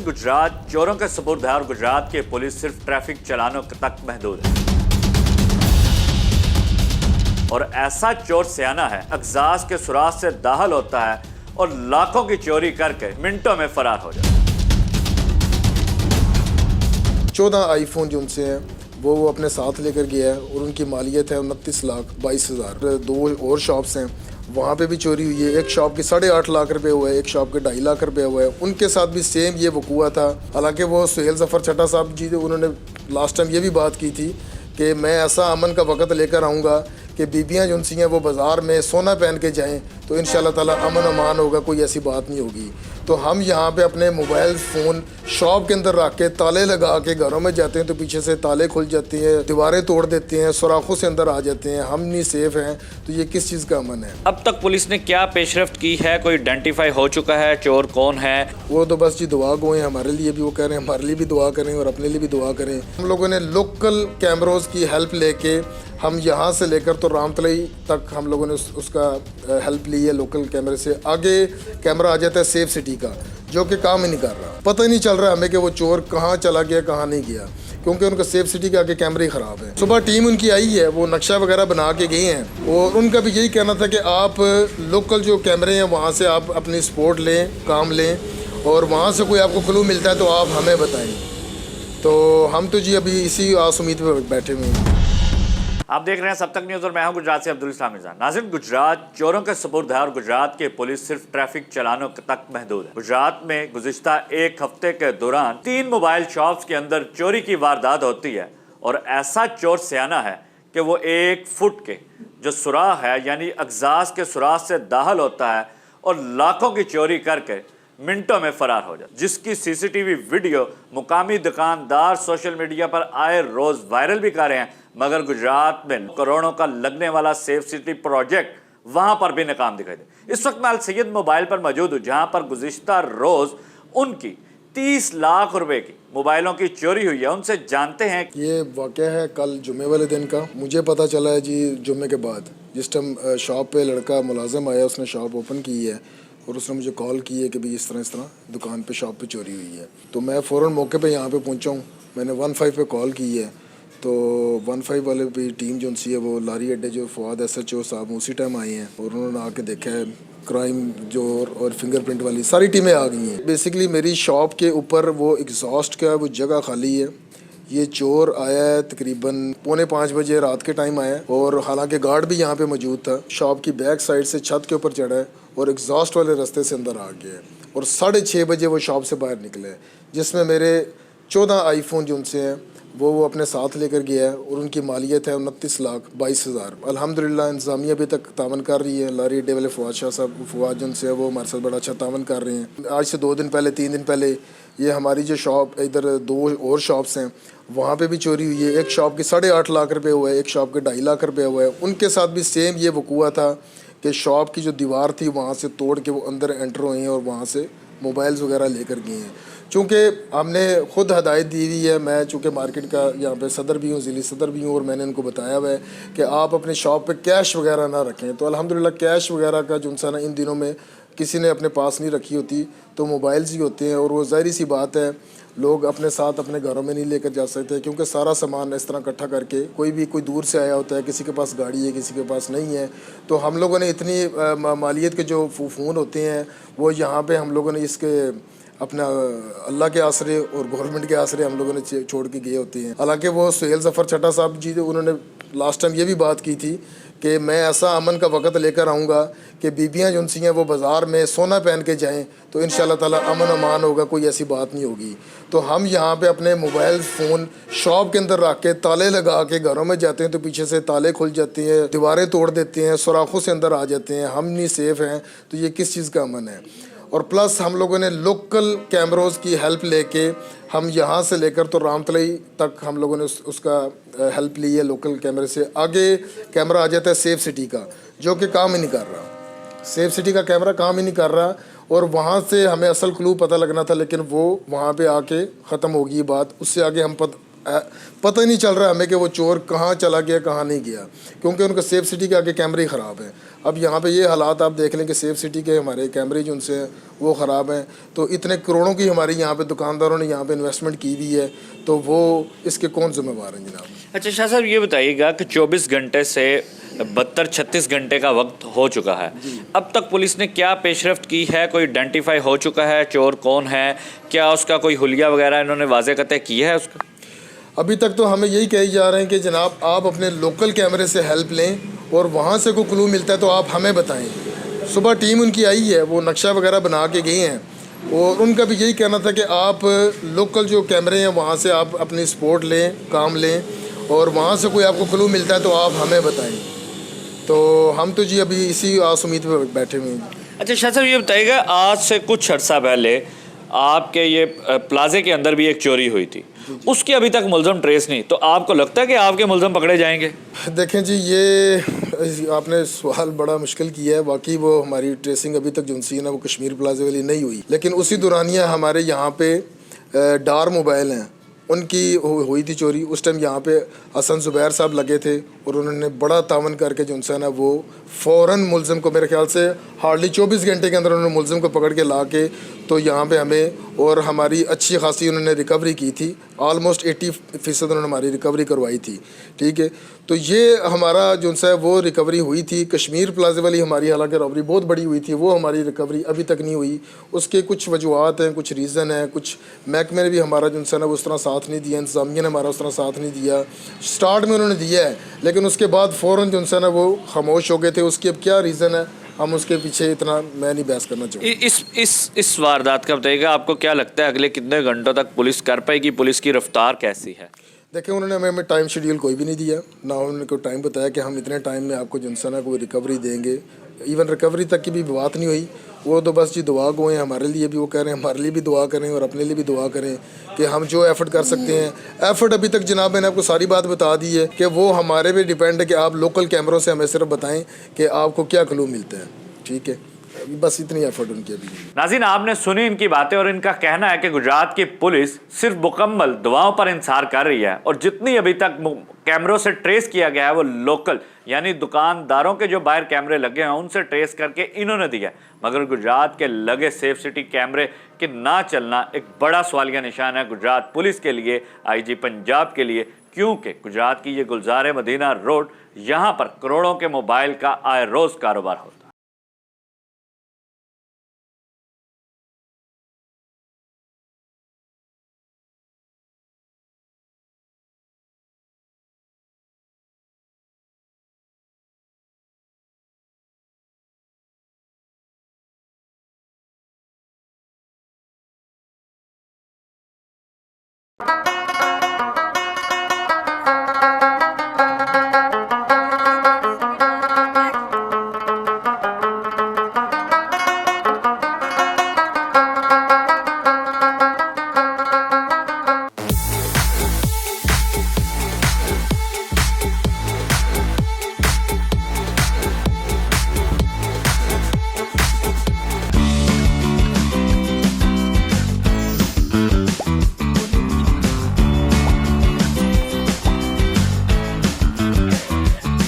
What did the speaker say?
गुजरात चोरों के सुपुर्द है और गुजरात की पुलिस सिर्फ ट्रैफिक चालानों तक महदूद है। और ऐसा चोर सियाना है, अगजास के सुराग से दाखिल होता है और लाखों की चोरी करके मिनटों में फरार हो जाता है। 14 आईफोन जो उनसे हैं वो अपने साथ लेकर गया है और उनकी मालियत है 29,22,000। 2 और शॉप्स हैं, वहाँ पे भी चोरी हुई है। एक शॉप के 8.5 लाख रुपए हुए, एक शॉप के 2.5 लाख रुपए हुए। उनके साथ भी सेम ये वकूआ था। हालांकि वो सुहेल जफ़र चड्ढा साहब जी उन्होंने लास्ट टाइम ये भी बात की थी कि मैं ऐसा अमन का वक़्त लेकर आऊँगा कि बीबियाँ जो उनसी हैं वो बाज़ार में सोना पहन के जाएँ तो इंशाल्लाह ताला अमन अमान होगा, कोई ऐसी बात नहीं होगी। तो हम यहाँ पे अपने मोबाइल फ़ोन शॉप के अंदर रख के ताले लगा के घरों में जाते हैं तो पीछे से ताले खुल जाते हैं, दीवारें तोड़ देते हैं, सुराखों से अंदर आ जाते हैं। हम नहीं सेफ हैं, तो ये किस चीज़ का अमन है? अब तक पुलिस ने क्या पेशरफ्त की है? कोई आइडेंटिफाई हो चुका है चोर कौन है? वो तो बस जी दुआ गो हैं, हमारे लिए भी वो कह रहे हैं, हमारे लिए भी दुआ करें और अपने लिए भी दुआ करें। हम लोगों ने लोकल कैमरोज़ की हेल्प लेके हम यहाँ से लेकर तो रामतलई तक हम लोगों ने उसका हेल्प ली है। लोकल कैमरे से आगे कैमरा आ जाता है सेफ सिटी का, जो कि काम ही नहीं कर रहा। पता ही नहीं चल रहा हमें कि वो चोर कहाँ चला गया कहाँ नहीं गया, क्योंकि उनका सेफ सिटी के आगे कैमरे ही ख़राब है। सुबह टीम उनकी आई है, वो नक्शा वगैरह बना के गई हैं और उनका भी यही कहना था कि आप लोकल जो कैमरे हैं वहाँ से आप अपनी सपोर्ट लें, काम लें और वहाँ से कोई आपको क्लू मिलता है तो आप हमें बताएं। तो हम तो जी अभी इसी आस उम्मीद पर बैठे हुए हैं। आप देख रहे हैं सब तक न्यूज़ और मैं हूं गुजरात से अब्दुल इस्लाम मिर्जा। नाज़रीन, गुजरात चोरों के सुपुर्द है और गुजरात की पुलिस सिर्फ ट्रैफिक चालानों तक महदूद है। गुजरात में गुज़िश्ता एक हफ्ते के दौरान 3 मोबाइल शॉप्स के अंदर चोरी की वारदात होती है और ऐसा चोर सियाना है कि वो 1 फुट के जो सुराख है यानी अगजास के सुराग से दाखिल होता है और लाखों की चोरी करके मिनटों में फरार हो जाए, जिसकी सीसीटीवी वीडियो मुकामी दुकानदार सोशल मीडिया पर आए रोज वायरल भी कर रहे हैं। मगर गुजरात में करोड़ों का लगने वाला सेफ सिटी प्रोजेक्ट वहां पर भी नाकाम दिखाई दे। इस वक्त मैं अल सैयद मोबाइल पर मौजूद हूं, जहां पर गुज़िश्ता रोज उनकी 30 लाख रुपए की मोबाइलों की चोरी हुई है। उनसे जानते हैं। ये वाक़या है कल जुमे वाले दिन का। मुझे पता चला है जी जुमे के बाद, जिस टाइम शॉप पे लड़का मुलाजिम आया, उसने शॉप ओपन की है और उसने मुझे कॉल की है कि भाई इस तरह दुकान पे शॉप पे चोरी हुई है। तो मैं फ़ौरन मौके पे यहाँ पे पहुँचा हूँ। मैंने 15 पे कॉल की है तो 15 वाले भी टीम जो सी है वो लारी अड्डे जो फवाद SHO साहब उसी टाइम आए हैं और उन्होंने आके देखा है। क्राइम जो और फिंगरप्रिंट वाली सारी टीमें आ गई हैं। बेसिकली मेरी शॉप के ऊपर वो एग्जॉस्ट का वो जगह खाली है। ये चोर आया है तकरीबन 4:45 बजे रात के टाइम आया और हालांकि गार्ड भी यहाँ पे मौजूद था। शॉप की बैक साइड से छत के ऊपर चढ़ा है और एग्जॉस्ट वाले रास्ते से अंदर आ गया है और 6:30 बजे वो शॉप से बाहर निकले, जिसमें मेरे 14 आईफोन जो उनसे हैं वो अपने साथ लेकर गया है और उनकी मालियत है 29,22,000। अल्हम्दुलिल्लाह इंतज़ामिया अभी तक तावन कर रही है। लारी अड्डे वाले फवाद शाह साहब, फवाद जो से वो हमारे साथ बड़ा अच्छा तावन कर रहे हैं। आज से 2 दिन पहले 3 दिन पहले ये हमारी जो शॉप इधर 2 और शॉप्स हैं वहाँ पे भी चोरी हुई है। एक शॉप के 8.5 लाख रुपए हुए, एक शॉप के 2.5 लाख रुपए हुए। उनके साथ भी सेम ये वकूआ था कि शॉप की जो दीवार थी वहाँ से तोड़ के वो अंदर एंटर हुए हैं और वहाँ से मोबाइल्स वगैरह लेकर गए हैं। चूँकि हमने ख़ुद हदायत दी हुई है, मैं चूँकि मार्केट का यहाँ पे सदर भी हूँ, ज़िली सदर भी हूँ और मैंने उनको बताया हुआ है कि आप अपने शॉप पे कैश वगैरह ना रखें। तो अल्हम्दुलिल्लाह कैश वगैरह का जो इंसान इन दिनों में किसी ने अपने पास नहीं रखी होती, तो मोबाइल्स ही होते हैं और वो ज़ाहिर सी बात है लोग अपने साथ अपने घरों में नहीं लेकर जा सकते, क्योंकि सारा सामान इस तरह इकट्ठा करके कोई दूर से आया होता है, किसी के पास गाड़ी है किसी के पास नहीं है। तो हम लोगों ने इतनी मालियत के जो फ़ोन होते हैं वो यहाँ पे हम लोगों ने इसके अपना अल्लाह के आसरे और गवर्नमेंट के आसरे हम लोगों ने छोड़ के गए होते हैं। हालांकि वो सुहेल जफ़र चड्ढा साहब जी उन्होंने लास्ट टाइम ये भी बात की थी कि मैं ऐसा अमन का वक़्त लेकर आऊँगा कि बीबियाँ जो उनसी हैं वो बाज़ार में सोना पहन के जाएँ तो इंशाल्लाह ताला अमन अमान होगा, कोई ऐसी बात नहीं होगी। तो हम यहाँ पे अपने मोबाइल फ़ोन शॉप के अंदर रख के ताले लगा के घरों में जाते हैं तो पीछे से ताले खुल जाते हैं, दीवारें तोड़ देते हैं, सुराखों से अंदर आ जाते हैं। हम नहीं सेफ़ हैं, तो ये किस चीज़ का अमन है? और प्लस हम लोगों ने लोकल कैमरोज़ की हेल्प लेके हम यहाँ से लेकर तो रामतलई तक हम लोगों ने उसका हेल्प ली है। लोकल कैमरे से आगे कैमरा आ जाता है सेफ सिटी का, जो कि काम ही नहीं कर रहा। सेफ सिटी का कैमरा काम ही नहीं कर रहा और वहाँ से हमें असल क्लू पता लगना था, लेकिन वो वहाँ पे आके ख़त्म हो गई बात। उससे आगे हम पता ही नहीं चल रहा हमें कि वो चोर कहाँ चला गया कहाँ नहीं गया, क्योंकि उनका सेफ सिटी के आगे कैमरे ही ख़राब हैं। अब यहाँ पे ये हालात आप देख लें कि सेफ सिटी के हमारे कैमरे जो उनसे हैं वो ख़राब हैं, तो इतने करोड़ों की हमारी यहाँ पे दुकानदारों ने यहाँ पे इन्वेस्टमेंट की हुई है, तो वो इसके कौन जिम्मेवार हैं जनाब? अच्छा शाह साहब, ये बताइएगा कि 24 घंटे से 32-36 घंटे का वक्त हो चुका है, अब तक पुलिस ने क्या पेशरफ्त की है? कोई आइडेंटिफाई हो चुका है चोर कौन है? क्या उसका कोई हुलिया वगैरह इन्होंने वाज़े कतई की है उसका? अभी तक तो हमें यही कही जा रहे हैं कि जनाब आप अपने लोकल कैमरे से हेल्प लें, और वहाँ से कोई क्लू मिलता है तो आप हमें बताएं। सुबह टीम उनकी आई है, वो नक्शा वगैरह बना के गए हैं, और उनका भी यही कहना था कि आप लोकल जो कैमरे हैं वहाँ से आप अपनी सपोर्ट लें, काम लें, और वहाँ से कोई आपको क्लू मिलता है तो आप हमें बताएं। तो हम तो जी अभी इसी आस उम्मीद पर बैठे हुए हैं। अच्छा शाह साहब, ये बताइएगा, आज से कुछ अर्सा पहले आपके ये प्लाजे के अंदर भी एक चोरी हुई थी, उसकी अभी तक मुलजम ट्रेस नहीं, तो आपको लगता है कि आपके मुलजम पकड़े जाएंगे? देखें जी, ये आपने सवाल बड़ा मुश्किल किया है। वाकई वो हमारी ट्रेसिंग अभी तक जो सी ना वो कश्मीर प्लाजे वाली नहीं हुई, लेकिन उसी दौरानिया हमारे यहाँ पे डार मोबाइल हैं, उनकी हुई थी चोरी। उस टाइम यहाँ पे हसन ज़ुबैर साहब लगे थे, और उन्होंने बड़ा तावन करके जो उनसे ना वो फ़ौरन मुलज़िम को, मेरे ख्याल से हार्डली 24 घंटे के अंदर उन्होंने मुलज़िम को पकड़ के ला के तो यहाँ पे हमें, और हमारी अच्छी खासी उन्होंने रिकवरी की थी। ऑलमोस्ट 80% उन्होंने हमारी रिकवरी करवाई थी। ठीक है, तो ये हमारा जो है वो रिकवरी हुई थी। कश्मीर प्लाजे वाली हमारी हालांकि रॉबरी बहुत बड़ी हुई थी, वो हमारी रिकवरी अभी तक नहीं हुई। उसके कुछ वजूहत हैं, कुछ रीज़न है, कुछ महकमे ने भी हमारा जो है ना उस तरह साथ नहीं दिया, इंतज़ामिया ने हमारा उस तरह साथ नहीं दिया। स्टार्ट में उन्होंने दिया है, लेकिन उसके बाद फ़ौरन जो है ना वो खामोश हो गए थे। उसकी अब क्या रीज़न है, हम उसके पीछे इतना मैं नहीं बहस करना चाहूँगा। इस वारदात का बताइएगा, आपको क्या लगता है अगले कितने घंटों तक पुलिस कर पाएगी? पुलिस की रफ्तार कैसी है? देखिए, उन्होंने हमें टाइम शेड्यूल कोई भी नहीं दिया, ना उन्होंने कोई टाइम बताया कि हम इतने टाइम में आपको जो है ना कोई रिकवरी देंगे। इवन रिकवरी तक की भी बात नहीं हुई। वो तो बस जी दुआ गो हैं हमारे लिए भी, वो कह रहे हैं हमारे लिए भी दुआ करें और अपने लिए भी दुआ करें कि हम जो एफ़र्ट कर सकते हैं। एफ़र्ट अभी तक जनाब मैंने आपको सारी बात बता दी है कि वो हमारे पे डिपेंड है कि आप लोकल कैमरों से हमें सिर्फ बताएं कि आपको क्या क्लू मिलते हैं। ठीक है, बस इतनी एफर्ट उनकी अभी। नाज़रीन, आपने सुनी इनकी बातें, और इनका कहना है कि गुजरात की पुलिस सिर्फ मुकम्मल दुआओं पर इंसार कर रही है, और जितनी अभी तक कैमरों से ट्रेस किया गया है वो लोकल यानी दुकानदारों के जो बाहर कैमरे लगे हैं उनसे ट्रेस करके इन्होंने दिया। मगर गुजरात के लगे सेफ सिटी कैमरे के ना चलना एक बड़ा सवालिया निशान है गुजरात पुलिस के लिए, IG पंजाब के लिए, क्योंकि गुजरात की ये गुलजार मदीना रोड, यहाँ पर करोड़ों के मोबाइल का आए रोज कारोबार होता है।